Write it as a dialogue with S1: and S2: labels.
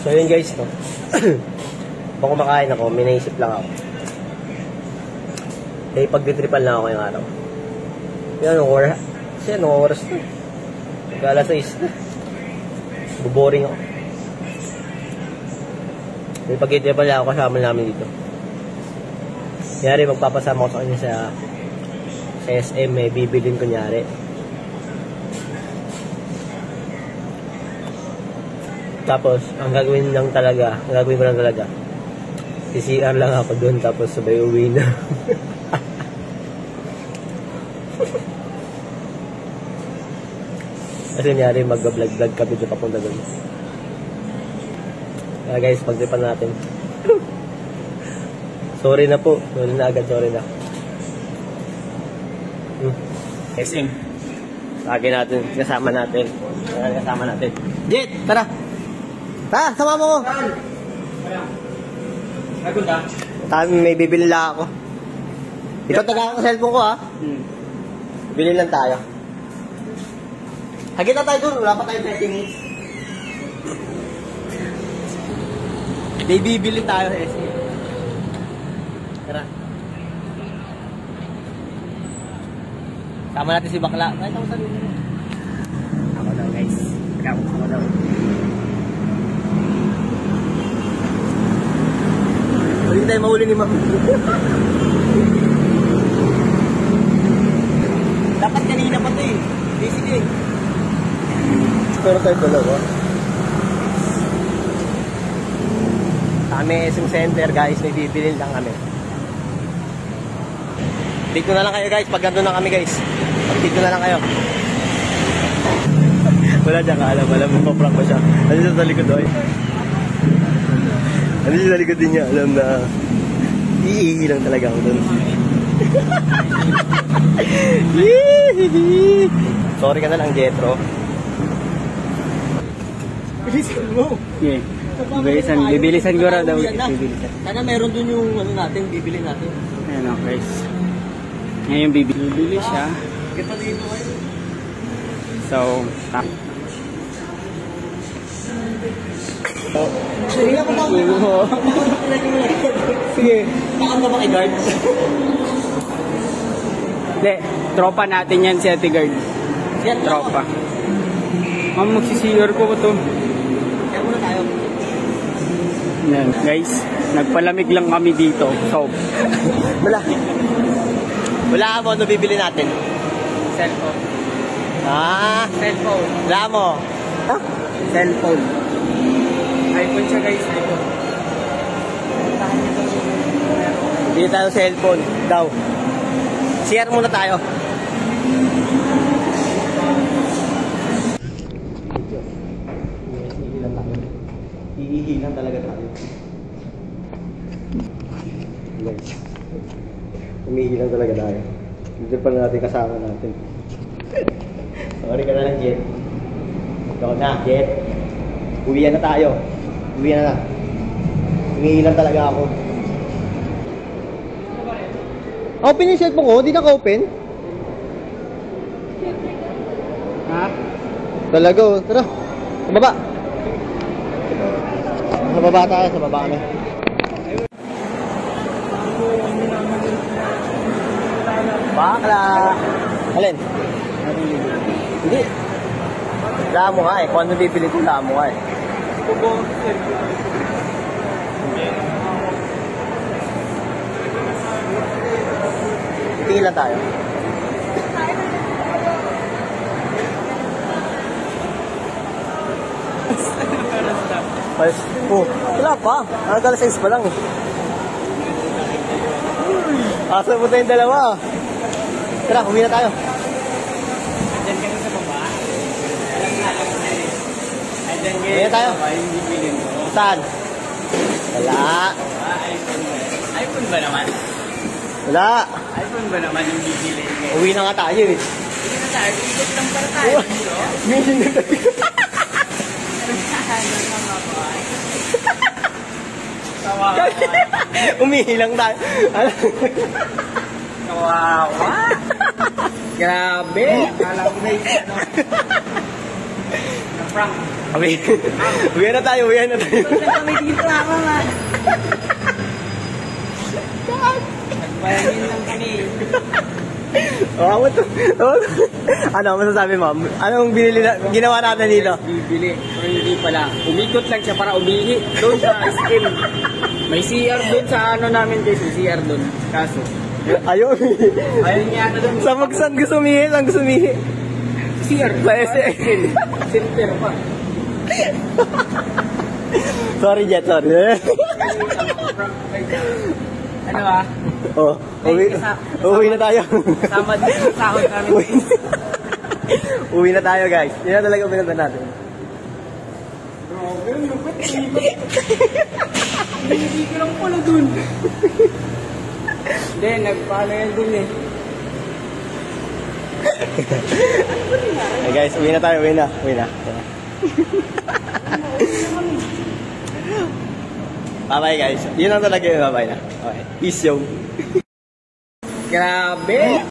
S1: So yun guys, no? Kung kumakain ako, may naisip lang ako. Eh, pagtitripan lang ako yung araw. Yan, anong oras? Kasi anong oras na? Gala sa isla. Buboring ako. May pagtitripan lang ako kasama namin dito. Kunyari, magpapasama ko sa kanya sa SM, may bibilin kunyari. Tapos, ang gagawin ko lang talaga, CCR lang ako doon, tapos sabay uwi na. Kasi kunyari, mag-vlog kami doon papunta doon. Kaya guys, pagtripan natin. Sorry na po. Sorry na agad, sorry na. SM. Lagi natin, kasama natin. Jet, tara! Tara, sama mo ko! May bibili lang ako. Ikaw taga ang cellphone ko, ha? Bili lang tayo. Hagit na tayo doon, wala pa tayo 30 minutes. May bibili tayo sa SM. Tara. Sama natin si Bakla. Kahit ako sabi mo. Ako daw guys. Ako daw. Hindi tayo mahuli ni Ma'am. Dapat kanina pa ito eh. Basically. Pero tayo dalawa. Kami SM Center guys. May bibilin lang kami. Dito na lang kayo guys. Pag gano'n na kami guys. Dito na lang kayo. Wala dyan ka alam mo pa-prank ba siya. Ano siya sa likod doon? Ano siya sa likod din niya? Alam na iihi lang talaga ako doon. Sorry ka na lang, Jetro. Bilisan mo. Yeah. Bibilisan ko raw daw. Sana meron dun yung ano natin, bibili natin.
S2: Ayan o guys. Ngayon bibili siya.
S1: Kita dito kayo.
S2: So,
S1: sige ako pa. Sige. Takot na ba kay guard?
S2: Hindi, tropa natin yan si Ate Guard. Tropa. Ma'am, magsisiyar ko ito.
S1: Kaya muna tayo.
S2: Yan, guys. Nagpalamig lang kami dito. So,
S1: wala mo, ano bibili natin?
S2: cellphone.
S1: Cellphone. Wala mo?
S2: Cellphone. iPhone siya guys, iPhone.
S1: Bili tayo cellphone daw. Share muna tayo. Hihihilan talaga tayo. Guys. Humihilang talaga tayo. Dito pa na natin kasama natin. Sorry ka na lang, Jet. Ikaw na, Jet. Uwian na tayo. Uwian na. Humihilang talaga ako. Open yung cellphone ko? Di naka-open?
S2: Ha?
S1: Talaga, oh. Tara. Sa baba. Sa baba tayo. Sa baba kami. Bakla. Alin? Hindi. Wala mo nga eh. Kung ano bibili ko, wala mo nga eh. Tingin lang tayo. Oh, wala pa. Hanggang 6 pa lang eh. Asa mo tayong dalawa. Tara, uwi na tayo.
S2: Diyan ka sa baba.
S1: Uwi na tayo. Saan? Wala.
S2: iPhone ba naman?
S1: Wala.
S2: iPhone ba naman yung bibili?
S1: Uwi na nga tayo eh.
S2: Uwi na tayo. Ikot lang para tayo.
S1: Minsan na tayo. Umihilang tayo.
S2: Kawawa. Grabe. Kala ko na yung ano. Na-prank.
S1: Uwi na tayo, uwi na tayo.
S2: Kami dito mga. Nagbayangin lang kami.
S1: Oh, ano masasabi mo? Anong ginawa natin dito?
S2: Bibili. Pero hindi pala. Umikot lang siya para umihi. Doon sa skin. May CR doon sa ano namin guys. May CR doon. Kaso.
S1: Ayun.
S2: Ayun niya na doon.
S1: Sa Magsan gusto umihi, saan gusto umihi?
S2: CR.
S1: Sa SM.
S2: Center pa.
S1: Sorry, Jet, sorry.
S2: Ano ah?
S1: Oh, uwi na tayo.
S2: Kasama din sa sahod namin.
S1: Uwi na tayo, guys. Yun na talaga pinunta natin.
S2: Grabe, lupit. Hindi ko lang pala dun. Hindi, nagpala yan dun eh.
S1: Hey guys, uwi na tayo, uwi na. Bye-bye guys. Yun ang talaga yung bye-bye na. Okay. Peace yo.
S2: Grabe.